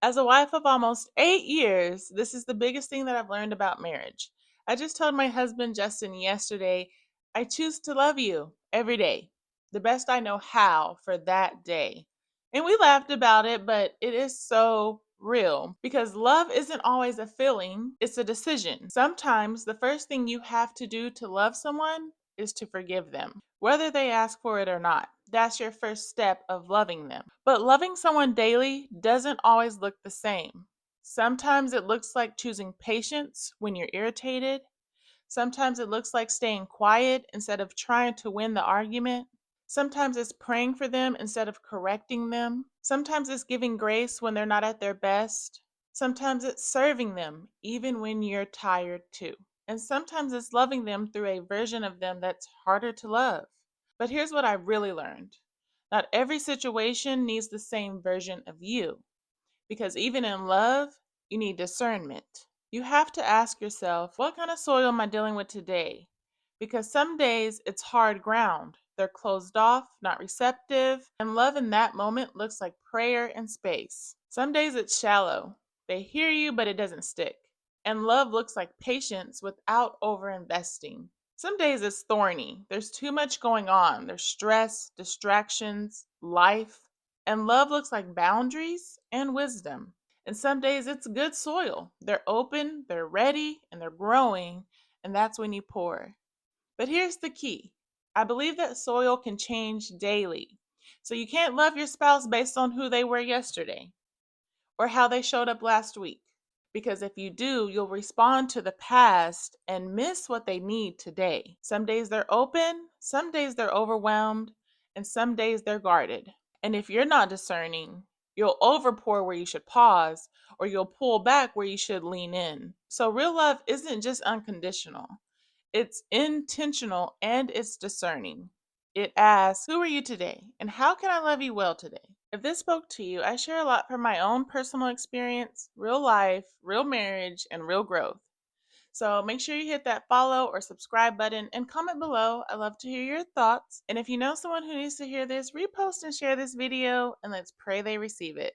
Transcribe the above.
As a wife of almost 8 years, this is the biggest thing that I've learned about marriage. I just told my husband Justin yesterday, I choose to love you every day, the best I know how for that day. And we laughed about it, but it is so real because love isn't always a feeling, it's a decision. Sometimes the first thing you have to do to love someone is to forgive them, whether they ask for it or not. That's your first step of loving them. But loving someone daily doesn't always look the same. Sometimes it looks like choosing patience when you're irritated. Sometimes it looks like staying quiet instead of trying to win the argument. Sometimes it's praying for them instead of correcting them. Sometimes it's giving grace when they're not at their best. Sometimes it's serving them even when you're tired too. And sometimes it's loving them through a version of them that's harder to love. But here's what I really learned: not every situation needs the same version of you, because even in love, you need discernment. You have to ask yourself, what kind of soil am I dealing with today? Because some days it's hard ground. They're closed off, not receptive, and love in that moment looks like prayer and space. Some days it's shallow. They hear you, but it doesn't stick. And love looks like patience without over investing. Some days it's thorny. There's too much going on. There's stress, distractions, life. And love looks like boundaries and wisdom. And some days it's good soil. They're open, they're ready, and they're growing. And that's when you pour. But here's the key: I believe that soil can change daily. So you can't love your spouse based on who they were yesterday or how they showed up last week. Because if you do, you'll respond to the past and miss what they need today. Some days they're open, some days they're overwhelmed, and some days they're guarded. And if you're not discerning, you'll overpour where you should pause, or you'll pull back where you should lean in. So real love isn't just unconditional, it's intentional and it's discerning. It asks, who are you today? And how can I love you well today? If this spoke to you, I share a lot from my own personal experience, real life, real marriage, and real growth. So make sure you hit that follow or subscribe button and comment below. I love to hear your thoughts. And if you know someone who needs to hear this, repost and share this video, and let's pray they receive it.